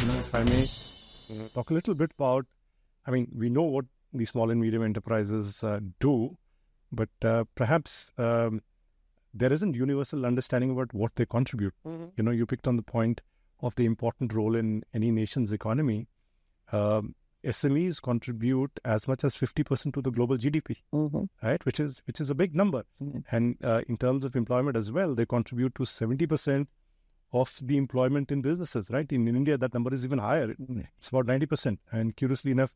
If I may talk a little bit about, we know what the small and medium enterprises do, but perhaps there isn't universal understanding about what they contribute. Mm-hmm. You picked on the point of the important role in any nation's economy. SMEs contribute as much as 50% to the global GDP, Mm-hmm. right? Which is a big number. Mm-hmm. And in terms of employment as well, they contribute to 70% of the employment in businesses, right? In India, that number is even higher. It's about 90%. And curiously enough,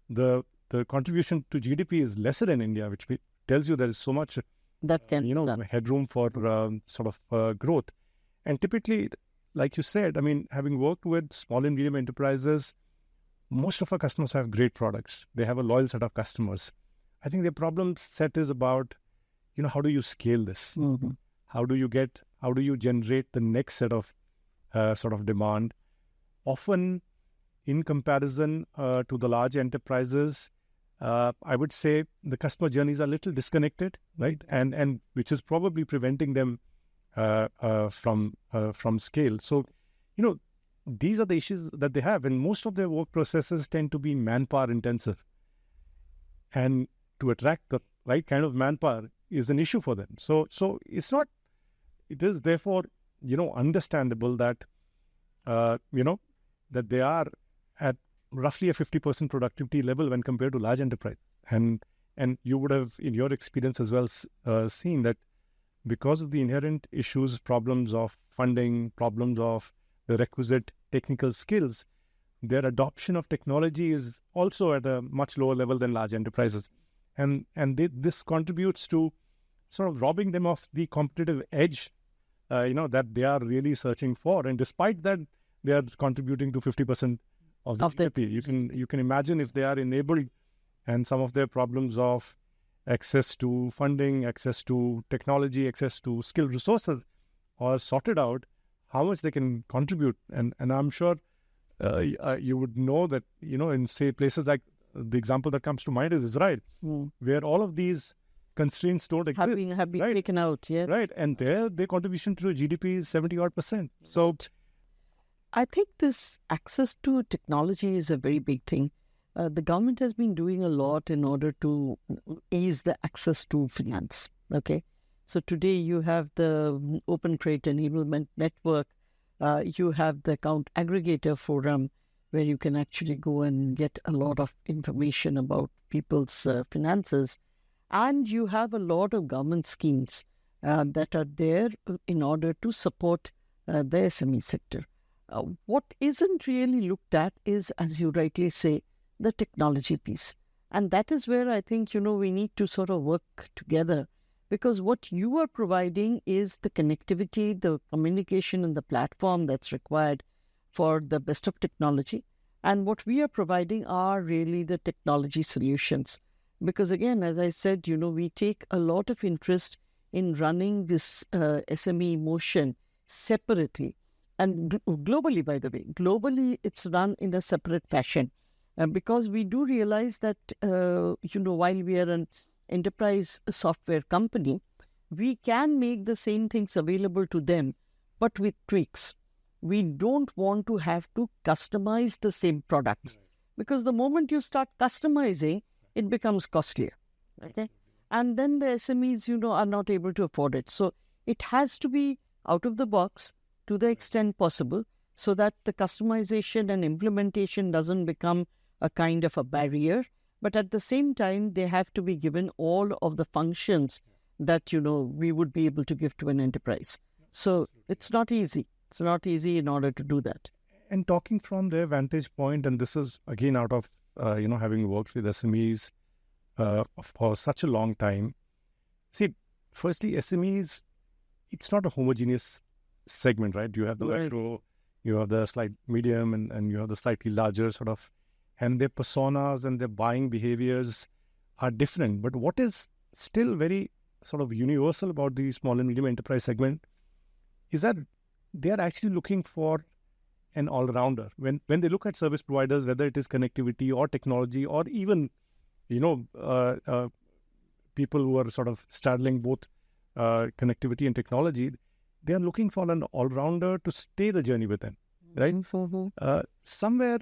the contribution to GDP is lesser in India, which tells you there is so much that can headroom for growth. And typically, like you said, having worked with small and medium enterprises, most of our customers have great products. They have a loyal set of customers. I think the problem set is about, how do you scale this? Mm-hmm. How do you generate the next set of demand? Often, in comparison to the large enterprises, I would say the customer journeys are a little disconnected, right? And which is probably preventing them from scale. So, these are the issues that they have, and most of their work processes tend to be manpower intensive. And to attract the right kind of manpower is an issue for them. So it is therefore, understandable that, that they are at roughly a 50% productivity level when compared to large enterprise. And you would have, in your experience as well, seen that because of the inherent issues, problems of funding, problems of the requisite technical skills, their adoption of technology is also at a much lower level than large enterprises. And this contributes to sort of robbing them of the competitive edge, that they are really searching for. And despite that, they are contributing to 50% of the GDP. You can imagine if they are enabled and some of their problems of access to funding, access to technology, access to skilled resources are sorted out, how much they can contribute. And I'm sure you would know that, in say places like, the example that comes to mind is Israel, where all of these constraints don't exist. Have been taken out, yeah. Right, and their contribution to GDP is 70-odd%. So I think this access to technology is a very big thing. The government has been doing a lot in order to ease the access to finance, okay? So today you have the Open Credit Enablement Network, you have the Account Aggregator Forum, where you can actually go and get a lot of information about people's finances. And you have a lot of government schemes that are there in order to support the SME sector. What isn't really looked at is, as you rightly say, the technology piece. And that is where I think, we need to sort of work together, because what you are providing is the connectivity, the communication and the platform that's required for the best of technology. And what we are providing are really the technology solutions. Because again, as I said, we take a lot of interest in running this SME motion separately. And globally, by the way, it's run in a separate fashion. Because we do realize that, while we are an enterprise software company, we can make the same things available to them, but with tweaks. We don't want to have to customize the same products, because the moment you start customizing, it becomes costlier. Okay, and then the SMEs, are not able to afford it. So it has to be out of the box to the extent possible, so that the customization and implementation doesn't become a kind of a barrier. But at the same time, they have to be given all of the functions that, we would be able to give to an enterprise. So it's not easy. It's not easy in order to do that. And talking from their vantage point, and this is again out of, having worked with SMEs for such a long time. See, firstly, SMEs, it's not a homogeneous segment, right? You have the micro, you have the slight medium, and you have the slightly larger sort of, and their personas and their buying behaviors are different. But what is still very sort of universal about the small and medium enterprise segment is that they are actually looking for an all-rounder. When they look at service providers, whether it is connectivity or technology or even, people who are sort of straddling both connectivity and technology, they are looking for an all-rounder to stay the journey with them, right? Somewhere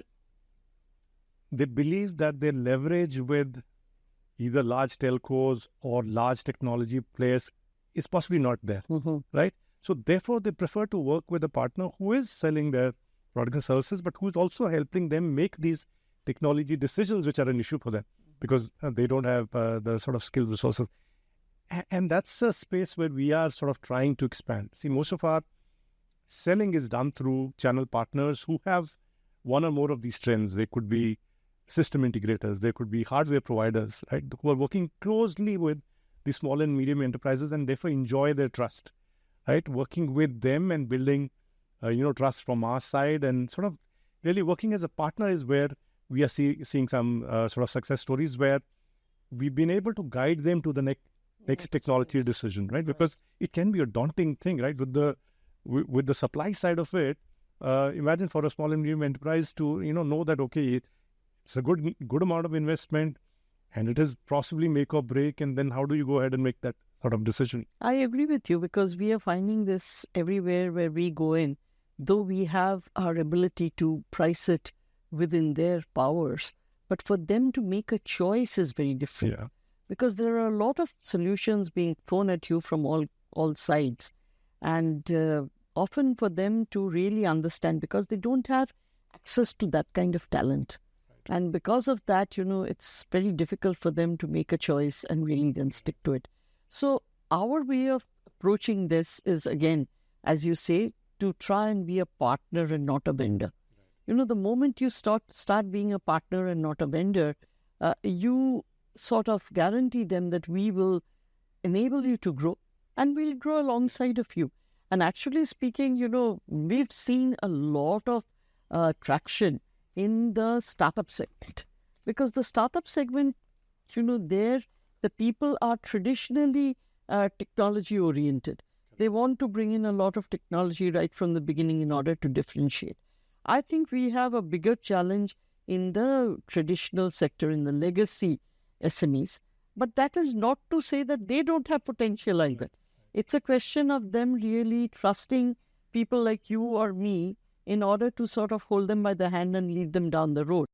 they believe that their leverage with either large telcos or large technology players is possibly not there, right? So therefore, they prefer to work with a partner who is selling their products and services, but who is also helping them make these technology decisions, which are an issue for them because they don't have the sort of skilled resources. And that's a space where we are sort of trying to expand. See, most of our selling is done through channel partners who have one or more of these trends. They could be system integrators, they could be hardware providers, right, who are working closely with the small and medium enterprises and therefore enjoy their trust, right? Working with them and building, trust from our side and sort of really working as a partner is where we are seeing some sort of success stories where we've been able to guide them to the next technology decision, right? Because it can be a daunting thing, right? With the supply side of it, imagine for a small and medium enterprise to know that okay, it's a good amount of investment, and it is possibly make or break. And then how do you go ahead and make that sort of decision? I agree with you because we are finding this everywhere where we go in. Though we have our ability to price it within their powers, but for them to make a choice is very different. Yeah. Because there are a lot of solutions being thrown at you from all sides. And often for them to really understand, because they don't have access to that kind of talent. Right. And because of that, it's very difficult for them to make a choice and really then stick to it. So our way of approaching this is, again, as you say, to try and be a partner and not a vendor. Right. The moment you start being a partner and not a vendor, you sort of guarantee them that we will enable you to grow and we'll grow alongside of you. And actually speaking, we've seen a lot of traction in the startup segment because the startup segment, there the people are traditionally technology oriented. They want to bring in a lot of technology right from the beginning in order to differentiate. I think we have a bigger challenge in the traditional sector, in the legacy SMEs. But that is not to say that they don't have potential either. It's a question of them really trusting people like you or me in order to sort of hold them by the hand and lead them down the road.